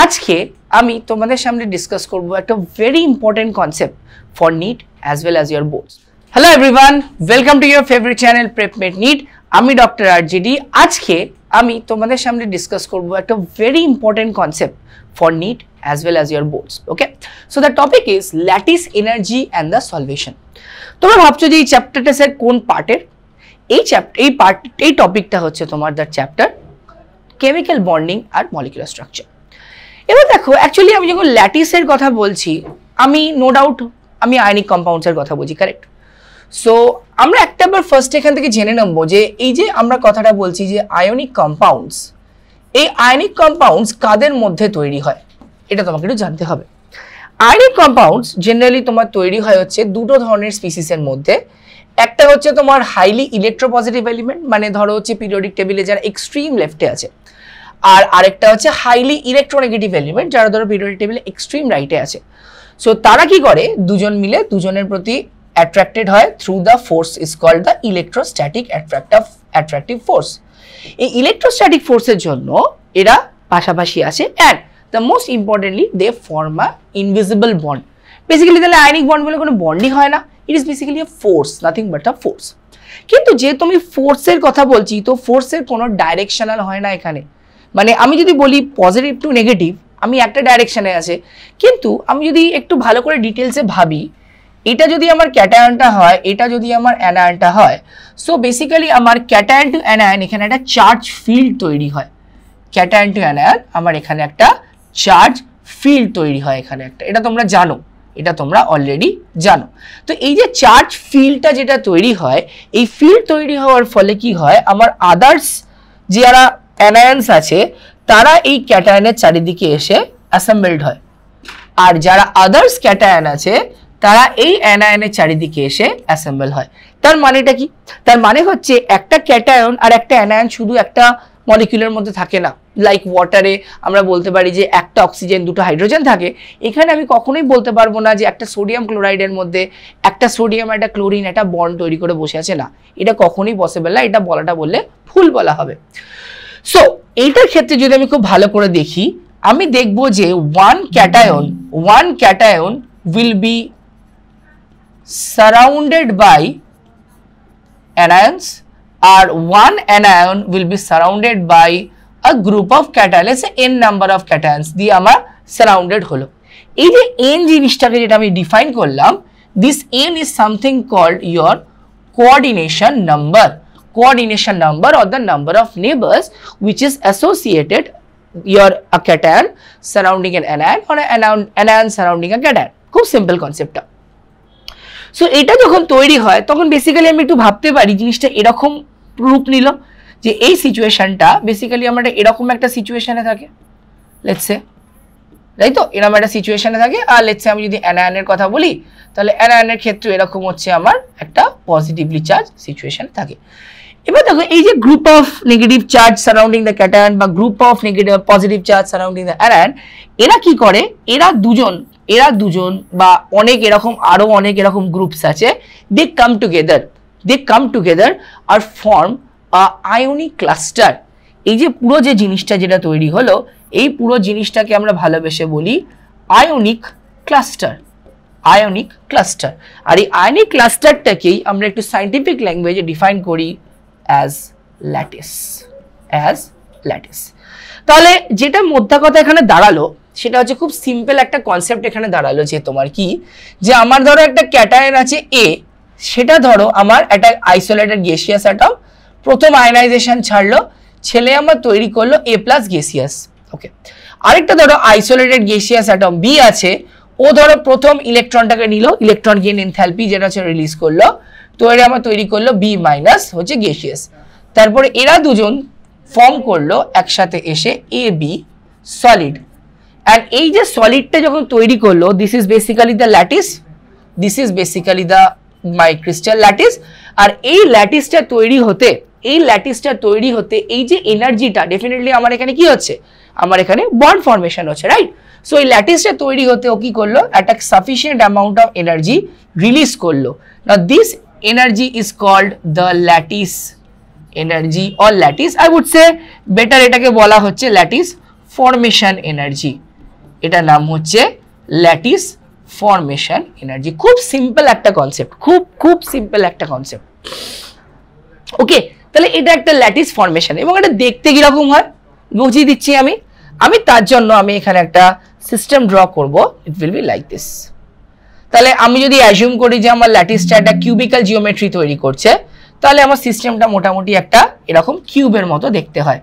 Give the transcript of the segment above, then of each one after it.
আজকে আমি তোমাদের সামনে ডিসকাস করব একটা very important concept for NEET as well as your boards. Hello everyone, welcome to your favourite channel PrepMate NEET. আমি ডক্টর আরজেডি। আজকে আমি তোমাদের সামনে ডিসকাস করব একটা very important concept for NEET as well as your boards. Okay, so the topic is lattice energy and the solvation. তোমরা ভাবছো যে এই চ্যাপ্টারটা স্যার কোন পার্টের? এই টপিকটা হচ্ছে তোমার দ্য চ্যাপ্টার কেমিক্যাল বন্ডিং আর মলিকুলার স্ট্রাকচার। এবার দেখো, অ্যাকচুয়ালি আমি যখন ল্যাটিসের কথা বলছি, আমি নো ডাউট আমি আয়নিক কম্পাউন্ডসের কথা বলছি, কারেক্ট? সো আমরা একটাবার ফার্স্ট এখান থেকে জেনে নেবো যে এই যে আমরা কথাটা বলছি যে আয়নিক কম্পাউন্ডস, এই আয়নিক কম্পাউন্ডস কাদের মধ্যে তৈরি হয় এটা তোমাকে একটু জানতে হবে। আয়নিক কম্পাউন্ডস জেনারেলি তোমার তৈরি হয় হচ্ছে দুটো ধরনের স্পিসিসের মধ্যে। একটা হচ্ছে তোমার হাইলি ইলেকট্রোপজিটিভ এলিমেন্ট, মানে ধরো হচ্ছে পিরিয়ডিক টেবিলে যারা এক্সট্রিম লেফটে আছে, আর আরেকটা হচ্ছে হাইলি ইলেকট্রোনেগেটিভ এলিমেন্ট যারা ধরো পিরিয়ডিক টেবিলে এক্সট্রিম রাইটে আছে। সো তারা কি করে, দুজন মিলে দুজনের প্রতি অ্যাট্রাক্টেড হয় through the force is called the electrostatic attractive force. এই ইলেকট্রোস্ট্যাটিক ফোর্সের জন্য এরা পাশাপাশি আছে, and the most importantly they form a invisible bond. Basically তাহলে আয়নিক বন্ড বলে কোনো বন্ডই হয় না, it is basically a force, nothing but a force. কিন্তু যে তুমি ফোর্সের কথা বলছি, তো ফোর্সের কোনো ডাইরেকশনাল হয় না এখানে। মানে আমি যদি বলি পজিটিভ টু নেগেটিভ, আমি একটা ডাইরেকশনে আছে, কিন্তু আমি যদি একটু ভালো করে ডিটেলসে ভাবি, এটা যদি আমার ক্যাটায়নটা হয়, এটা যদি আমার অ্যানায়নটা হয়, সো বেসিক্যালি আমার ক্যাটায়ন টু অ্যানায়ন এখানে একটা চার্জ ফিল্ড তৈরি হয়। ক্যাটায়ন টু অ্যানায়ন আমার এখানে একটা চার্জ ফিল্ড তৈরি হয় এখানে একটা, এটা তোমরা জানো, এটা তোমরা অলরেডি জানো। তো এই যে চার্জ ফিল্ডটা যেটা তৈরি হয়, এই ফিল্ড তৈরি হওয়ার ফলে কি হয়, আমার আদার্স যারা অ্যানায়ন্স আছে তারা এই ক্যাটায়নের চারিদিকে এসে অ্যাসেম্বলড হয়, আর যারা আদার্স ক্যাটায়ন আছে তারা এই অ্যানায়নের চারিদিকে এসে অ্যাসেম্বল হয়। তার মানেটা কি? তার মানে হচ্ছে একটা ক্যাটায়ন আর একটা অ্যানায়ন শুধু একটা মলিকিউলের মধ্যে থাকে না। লাইক ওয়াটারে আমরা বলতে পারি যে একটা অক্সিজেন দুটো হাইড্রোজেন থাকে, এখানে আমি কখনোই বলতে পারবো না যে একটা সোডিয়াম ক্লোরাইডের মধ্যে একটা সোডিয়াম একটা ক্লোরিন একটা বন্ড তৈরি করে বসে আছে, না, এটা কখনোই পসিবল না, এটা বলাটা বললে ভুল বলা হবে। সো এইটার ক্ষেত্রে যদি আমি খুব ভালো করে দেখি, আমি দেখব যে one cation will be surrounded by anions, আর one anion will be surrounded by a group of cations, n number of cations দিয়ে আমার সারাউন্ডেড হলো। এই যে এন জিনিসটাকে যেটা আমি ডিফাইন করলাম, this N is something called your coordination number or the number of neighbors which is associated your a cation surrounding an anion or an anion surrounding a cation. খুব simple কনসেপ্টটা। So এটা যখন তৈরি হয় তখন basically আমি একটু ভাবতে পারি জিনিসটা এরকম রূপ নিল যে এই সিচুয়েশনটা বেসিক্যালি আমরা এরকম একটা সিচুয়েশনে থাকে, লেটস সে, তাই তো, এরকম একটা সিচুয়েশনে থাকে। আর লেটস সে আমি যদি অ্যানায়নের কথা বলি, তাহলে অ্যানায়নের ক্ষেত্রে এরকম হচ্ছে আমার একটা পজিটিভলি চার্জ সিচুয়েশন থাকে। এবার দেখো, এই যে group of negative charge surrounding the cation বা group of negative positive charge surrounding the anion, এরা কি করে, এরা দুজন বা অনেক এরকম আরো অনেক এরকম গ্রুপস আছে, দে কাম টুগেদার আর ফর্ম আ আয়নিক ক্লাস্টার। এই যে পুরো যে জিনিসটা যেটা তৈরি হলো, এই পুরো জিনিসটাকে আমরা ভালোবেসে বলি আয়নিক ক্লাস্টার। আর এই আয়নিক ক্লাস্টারটাকেই আমরা একটু সায়েন্টিফিক ল্যাঙ্গুয়েজে ডিফাইন করি অ্যাজ ল্যাটিস। তাহলে যেটা মোদ্দা কথা এখানে দাঁড়ালো সেটা হচ্ছে খুব সিম্পল একটা কনসেপ্ট এখানে দাঁড়ালো, যে তোমার কি, যে আমার ধরো একটা ক্যাটায়ন আছে এ, সেটা ধরো আমার একটা আইসোলেটেড গ্যাসিয়াস অ্যাটম, প্রথম আয়নাইজেশন ছাড়লো, ছেলে আমার তৈরি করলো এ প্লাস গ্যাসিয়াস। ওকে, আরেকটা ধরো আইসোলেটেড গ্যাসিয়াস অ্যাটম বি আছে, ও ধরো প্রথম ইলেকট্রনটাকে নিল, ইলেকট্রন গেইন এনথালপি যেটা হচ্ছে রিলিজ করলো, তো এরা আমার তৈরি করলো বি মাইনাস হচ্ছে গ্যাসিয়াস। তারপরে এরা দুজন ফর্ম করলো একসাথে এসে এ বি সলিড। অ্যান্ড এই যে সলিডটা যখন তৈরি করলো, this is basically the lattice, my crystal lattice. আর এই ল্যাটিসটা তৈরি হতে এই যে এনার্জিটা, ডেফিনেটলি আমার এখানে কি হচ্ছে, আমার এখানে বন্ড ফর্মেশন হচ্ছে, রাইট? সো এই ল্যাটিসটা তৈরি হতে ও কি করলো, একটা sufficient amount of energy release করলো। Now this energy is called the lattice energy, or lattice, I would say better এটাকে বলা হচ্ছে ল্যাটিস ফর্মেশন এনার্জি। এটার নাম হচ্ছে ল্যাটিস ফর্মেশন এনার্জি। খুব সিম্পল একটা কনসেপ্ট, খুব সিম্পল একটা কনসেপ্ট। ওকে, তাহলে এটা একটা ল্যাটিস ফর্মেশন এবং এটা দেখতে কিরকম হয় বুঝিয়ে দিচ্ছি আমি তার জন্য আমি এখানে একটা সিস্টেম ড্র করব। It will be like this. তাহলে আমি যদি অ্যাজিউম করি যে আমার ল্যাটিসটা একটা কিউবিক্যাল জিওমেট্রি তৈরি করছে, তাহলে আমার সিস্টেমটা মোটামুটি একটা এরকম কিউবের মতো দেখতে হয়,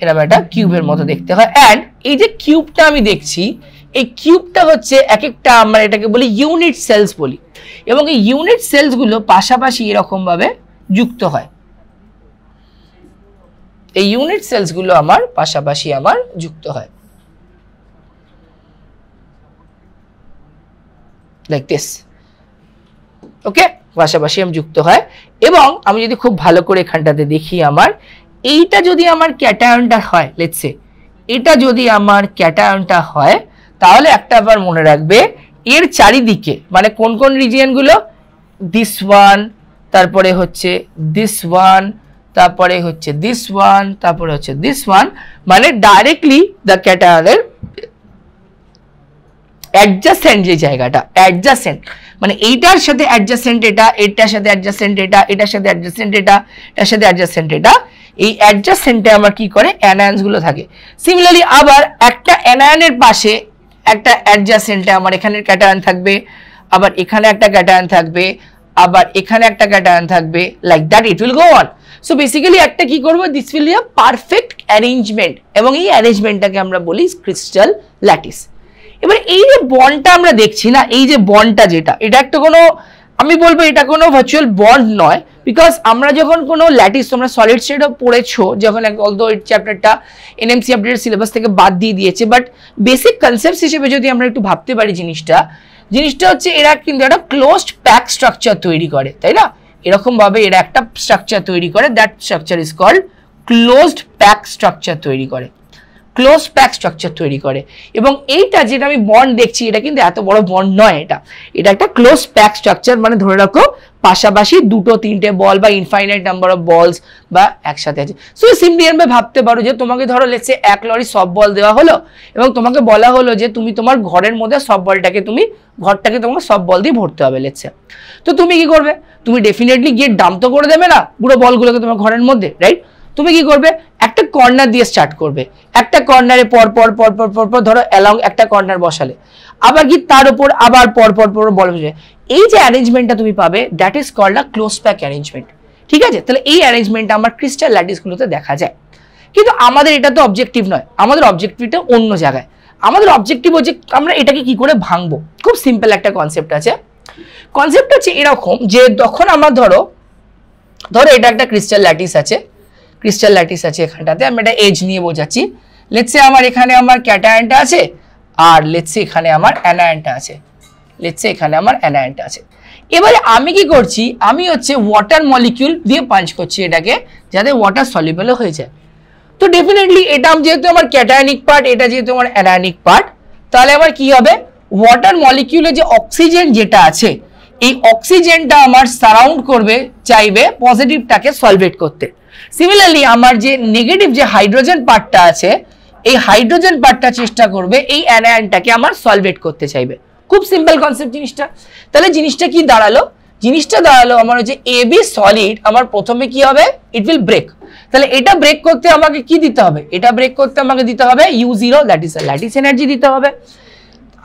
এরকম একটা কিউবের মতো দেখতে হয়। অ্যান্ড এই যে কিউবটা আমি দেখছি, এই কিউবটা হচ্ছে এক একটা আমরা এটাকে বলি ইউনিট সেলস বলি, এবং এই ইউনিট সেলসগুলো পাশাপাশি এরকম ভাবে যুক্ত হয়। এই ইউনিট সেলসগুলো আমার পাশাপাশি আমার যুক্ত হয় লাইক দিস। ওকে, পাশাপাশি আমি যুক্ত হয়। এবং আমি যদি খুব ভালো করে এখানটাতে দেখি, আমার এইটা যদি আমার ক্যাটায়নটা হয়, লেটস সে এটা যদি আমার ক্যাটায়নটা হয়, তাহলে একটা আবার মনে রাখবে এর চারিদিকে মানে কোন কোন রিজিয়ন গুলো, দিস ওয়ান, তারপরে হচ্ছে দিস ওয়ান, তারপরে হচ্ছে দিস ওয়ান, তারপরে হচ্ছে দিস ওয়ান, মানে ডাইরেক্টলি দ্য ক্যাটায়নের অ্যাডজাসেন্ট যে জায়গাটা, অ্যাডজাসেন্ট মানে এইটার সাথে অ্যাডজাসেন্ট এটা, এটার সাথে অ্যাডজাসেন্ট এটা, এটার সাথে অ্যাডজাসেন্ট এটা, এটার সাথে অ্যাডজাসেন্ট এটা, এই অ্যাডজাসেন্টে আমার কি করে অ্যানায়ন্স গুলো থাকে। সিমিলারলি আবার একটা অ্যানায়নের পাশে একটা অ্যাডজাসেন্টে আমার এখানের ক্যাটায়ন থাকবে, আবার এখানে একটা ক্যাটায়ন থাকবে, আবার এখানে একটা ক্যাটায়ন থাকবে, like that it will go on. So basically একটা কি করবো, this will be a perfect arrangement, এবং এই অ্যারেঞ্জমেন্টটাকে আমরা বলি ক্রিস্টাল ল্যাটিস। এবার এই যে বন্ডটা আমরা দেখছি না, এই যে বন্ডটা যেটা, এটা একটা কোনো, আমি বলবো এটা কোনো ভার্চুয়াল বন্ড নয়, বিকজ আমরা যখন কোনো ল্যাটিস, তোমরা সলিড স্টেটও পড়েছো যখন, অলদো এই চ্যাপ্টারটা এনএমসি আপডেটেড সিলেবাস থেকে বাদ দিয়ে দিয়েছে, বাট বেসিক কনসেপ্টস হিসেবে যদি আমরা একটু ভাবতে পারি জিনিসটা হচ্ছে এরা কিন্তু একটা ক্লোজড প্যাক স্ট্রাকচার তৈরি করে, তাই না? এরকম ভাবে এরা একটা স্ট্রাকচার তৈরি করে, that structure is called closed pack structure তৈরি করে, ক্লোজ প্যাক স্ট্রাকচার তৈরি করে। এবং এইটা যেটা আমি বন্ড দেখছি, এটা কিন্তু এত বড় বন্ড নয়, এটা একটা ক্লোজ প্যাক স্ট্রাকচার, মানে ধরে রাখো পাশাপাশি দুটো তিনটে বল বা ইনফাইনাইট নাম্বার অফ বলস বা একসাথে আছে। সো সিম্পলি আমরা ভাবতে পারো যে তোমাকে ধরো লেটস সে 1 লরি সফট বল দেওয়া হলো এবং তোমাকে বলা হলো যে তুমি তোমার ঘরের মধ্যে সফট বলটাকে ঘরটাকে তোমাকে সফট বল দিয়ে ভরতে হবে লেটস সে। তো তুমি কি করবে? তুমি ডেফিনেটলি গিয়ে ডাম্প তো করে দেবে না পুরো বলগুলোকে তোমার ঘরের মধ্যে, রাইট? তুমি কি করবে? একটা কর্নার দিয়ে স্টার্ট করবে, একটা কর্নারে পর পর পর পর পর পর ধরো অ্যালং একটা কর্নার বসালে, আবার কি তার উপর আবার পর পর পর বল বসে, এই যে অ্যারেঞ্জমেন্টটা তুমি পাবে that is called a close pack arrangement. ঠিক আছে, তাহলে এই অ্যারেঞ্জমেন্টটা আমার ক্রিস্টাল ল্যাটিসগুলোতে দেখা যায়। কিন্তু আমাদের এটা তো অবজেক্টিভ নয়, আমাদের অবজেক্টিভটা অন্য জায়গায়। আমাদের অবজেক্টিভ হচ্ছে আমরা এটাকে কি করে ভাঙবো। খুব সিম্পল একটা কনসেপ্ট আছে। কনসেপ্ট হচ্ছে এরকম যে তখন আমার ধরো এটা একটা ক্রিস্টাল ল্যাটিস আছে, ক্রিস্টাল ল্যাটিস আছে এখানটাতে, আমি এটা এজ নিয়ে বোঝাচ্ছি। লেটস সে আমার এখানে আমার ক্যাটায়নটা আছে, আর লেটস সে এখানে আমার অ্যানায়নটা আছে, লেটস সে এখানে আমার অ্যানায়নটা আছে। এবারে আমি কি করছি, আমি হচ্ছে ওয়াটার মলিকিউল দিয়ে পাঞ্চ করছি এটাকে, যাতে ওয়াটার সলিউবল হয়ে যায়। তো ডেফিনেটলি এটা যেহেতু আমার ক্যাটায়নিক পার্ট, এটা যেহেতু আমার অ্যানায়নিক পার্ট, তাহলে আমার কি হবে, ওয়াটার মলিকিউলে যে অক্সিজেন যেটা আছে, এই অক্সিজেনটা আমার সারাউন্ড করবে, চাইবে পজিটিভটাকে সলভেট করতে। সিমিলারলি আমার যে নেগেটিভ যে হাইড্রোজেন পার্টটা আছে, এই হাইড্রোজেন পার্টটা চেষ্টা করবে এই অ্যানায়নটাকে আমার সলভেট করতে চাইবে। খুব সিম্পল কনসেপ্ট জিনিসটা। তাহলে জিনিসটা কি দাঁড়ালো, জিনিসটা দাঁড়ালো আমার হচ্ছে এ বি সলিড, আমার প্রথমে কি হবে, ইট উইল ব্রেক। তাহলে এটা ব্রেক করতে আমাকে কি দিতে হবে, এটা ব্রেক করতে আমাকে দিতে হবে U0, that is lattice energy দিতে হবে।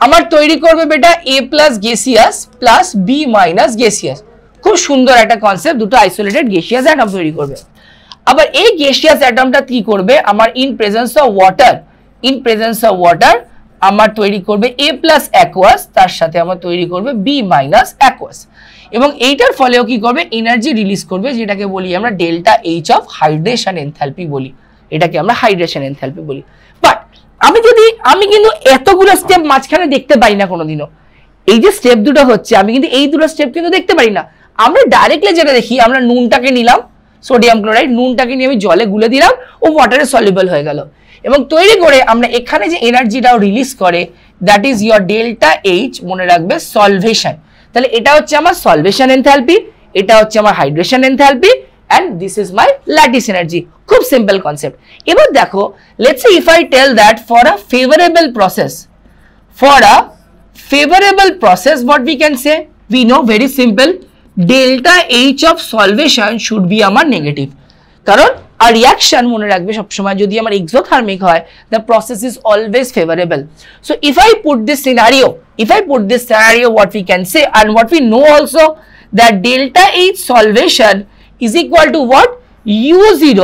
আমার তৈরি করবে বেটা A plus gaseous plus B minus gaseous. খুব সুন্দর একটা কনসেপ্ট, দুটো আইসোলেটেড গ্যাসিয়াস অ্যাটম তৈরি করবে। আবার এই গ্যাসিয়াস অ্যাটমটা কি করবে, আমার ইন প্রেজেন্স অফ ওয়াটার আমার তৈরি করবে A প্লাস অ্যাকুয়াস, তার সাথে আমার তৈরি করবে B মাইনাস অ্যাকুয়াস, এবং এইটার ফলেও কি করবে, এনার্জি রিলিজ করবে, যেটাকে বলি আমরা delta H of hydration enthalpy বলি, এটাকে আমরা হাইড্রেশন এনথালপি বলি। বাট আমি কিন্তু এতগুলো স্টেপ মাঝখানে দেখতে পারি না কোনোদিনও। এই যে স্টেপ দুটো হচ্ছে, আমি কিন্তু এই দুটো স্টেপ কিন্তু দেখতে পারি না। আমরা ডাইরেক্টলি যেটা দেখি, আমরা নুনটাকে নিলাম, সোডিয়াম ক্লোরাইড, নুনটাকে নিয়ে আমি জলে গুলে দিলাম, ও ওয়াটারে সলিউবল হয়ে গেল, এবং তৈরি করে আমরা এখানে যে এনার্জিটাও রিলিজ করে, that is your delta H, মনে রাখবে সলভেশন। তাহলে এটা হচ্ছে আমার সলভেশন এনথালপি, এটা হচ্ছে আমার hydration enthalpy, and this is my lattice energy. খুব simple concept. এবার দেখো, let's say if I tell that for a favorable process, what we can say? We know very simple, delta H of solvation should be আমার negative. কারণ a reaction মনে রাখবে সবসময় যদি আমার exothermic হয়, the process is always favorable. So if I put this scenario, what we can say, and what we know also, that delta H solvation is equal to what? U0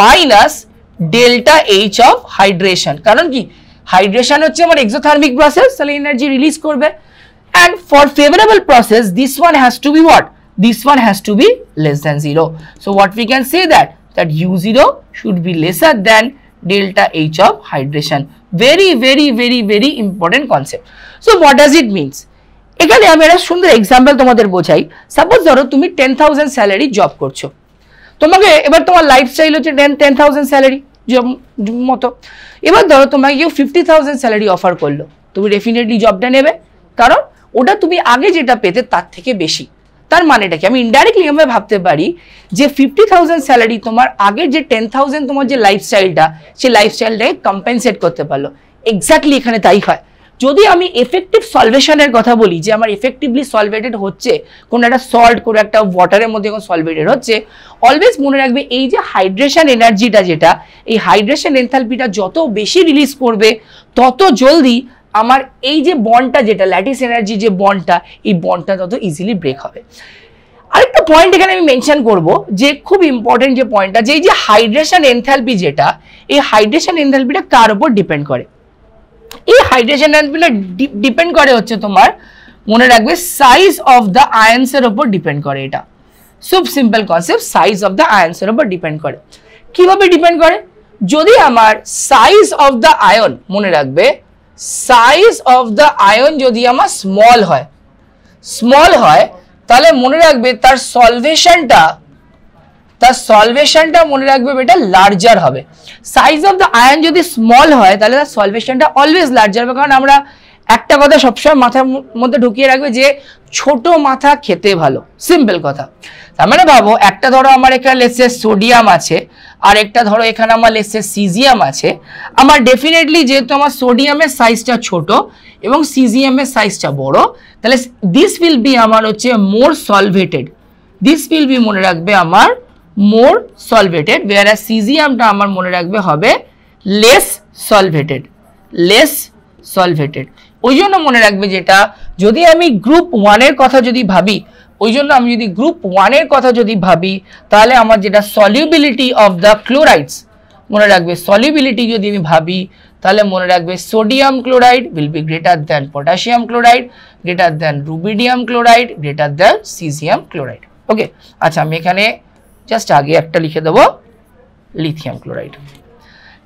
minus delta H of hydration. কারণ কি hydration হচ্ছে আমার exothermic process, তাহলে energy release করবে, and for favorable process this one has to be what? This one has to be less than 0. So what we can say that U0 should be lesser than delta H of hydration. Very important concept. So what does it means? এখানে আমি একটা সুন্দর example তোমাদের বোঝাই। Suppose ধরো তুমি 10,000 salary job করছো, তোমাকে এবার তোমার লাইফস্টাইল হচ্ছে 10,000 স্যালারি মতো। এবার ধরো তোমাকে কেউ 50,000 স্যালারি অফার করলো, তুমি ডেফিনেটলি জবটা নেবে, কারণ ওটা তুমি আগে যেটা পেতে তার থেকে বেশি। তার মানেটা কি? আমি ইনডাইরেক্টলি আমরা ভাবতে পারি যে 50,000 স্যালারি তোমার আগের যে 10,000 তোমার যে লাইফস্টাইলটা, সেই লাইফস্টাইলটাকে কম্পেনসেট করতে পারলো। এক্স্যাক্টলি এখানে তাই হয়। যদি আমি এফেক্টিভ সলভেশনের কথা বলি, যে আমার এফেক্টিভলি সলভেটেড হচ্ছে কোনো একটা সল্ট, কোনো একটা ওয়াটারের মধ্যে কোনো সলভেটেড হচ্ছে, অলওয়েজ মনে রাখবে এই যে হাইড্রেশন এনার্জিটা, যেটা এই হাইড্রেশন এনথালপিটা যত বেশি রিলিজ করবে, তত জলদি আমার এই যে বন্ডটা, যেটা ল্যাটিস এনার্জি যে বন্ডটা, এই বন্ডটা তত ইজিলি ব্রেক হবে। আরেকটা পয়েন্ট এখানে আমি মেনশন করব, যে খুব ইম্পর্টেন্ট যে পয়েন্টটা, যে এই যে হাইড্রেশন এনথালপি যেটা, এই হাইড্রেশন এনথালপিটা কার উপর ডিপেন্ড করে? এই হাইড্রেশন এনথালপিটা ডিপেন্ড করে হচ্ছে তোমার, মনে রাখবে, সাইজ অফ দ্য আয়ন্স এর উপর ডিপেন্ড করে। এটা খুব simple concept, size of the আয়ন্স এর উপর ডিপেন্ড করে। কিভাবে ডিপেন্ড করে? যদি আমার সাইজ অফ দ্য আয়ন, মনে রাখবে, সাইজ অফ দ্য আয়ন যদি আমার স্মল হয়, তাহলে মনে রাখবে তার সলভেশনটা মনে রাখবে এটা লার্জার হবে। সাইজ অফ দ্য আয়ন যদি স্মল হয়, তাহলে তার সলভেশনটা অলওয়েজ লার্জার হবে। কারণ আমরা একটা কথা সবসময় মাথার মধ্যে ঢুকিয়ে রাখবে, যে ছোট মাথা খেতে ভালো, সিম্পল কথা। তার মানে ভাবো, একটা ধরো আমার এখানে লেটস সোডিয়াম আছে, আর একটা ধরো এখানে আমার লেটস সিজিয়াম আছে। আমার ডেফিনেটলি যেহেতু আমার সোডিয়ামের সাইজটা ছোট এবং সিজিয়ামের সাইজটা বড়, তাহলে দিস উইল বি আমার হচ্ছে মোর সলভেটেড, দিস উইল বি মনে রাখবে আমার মোর সলভেটেড, whereas সিজিয়ামটা আমার মনে রাখবে হবে লেস সলভেটেড। ওই জন্য মনে রাখবে, যেটা যদি আমি গ্রুপ 1 এর কথা যদি ভাবি, তাহলে আমার যেটা সলিউবিলিটি অফ দ্য ক্লোরাইডস, মনে রাখবে সলিউবিলিটি যদি আমি ভাবি, তাহলে মনে রাখবে sodium chloride will be greater than potassium chloride, greater than rubidium chloride, greater than caesium chloride. Okay, আচ্ছা আমি এখানে জাস্ট আগে একটা লিখে দেবো, লিথিয়াম ক্লোরাইড।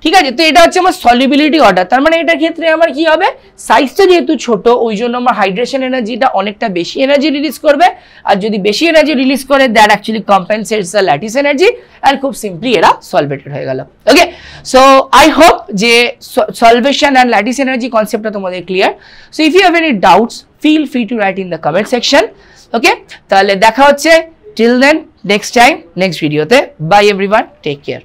ঠিক আছে, তো এটা হচ্ছে আমার সলিউবিলিটি অর্ডার। তার মানে এটার ক্ষেত্রে আমার কি হবে, সাইজটা যেহেতু ছোট, ওই জন্য আমার হাইড্রেশন এনার্জিটা অনেকটা বেশি এনার্জি রিলিজ করবে, আর যদি বেশি এনার্জি রিলিজ করে, that actually compensates the lattice energy, and খুব সিম্পলি এরা সলভেটেড হয়ে গেল। ওকে, সো আই হোপ যে সলভেশন অ্যান্ড ল্যাটিস এনার্জি কনসেপ্টটা তোমাদের clear. So if you have any doubts, feel free to write in the comment section. Okay, তাহলে দেখা হচ্ছে till then next time, next ভিডিওতে। Bye everyone, take care.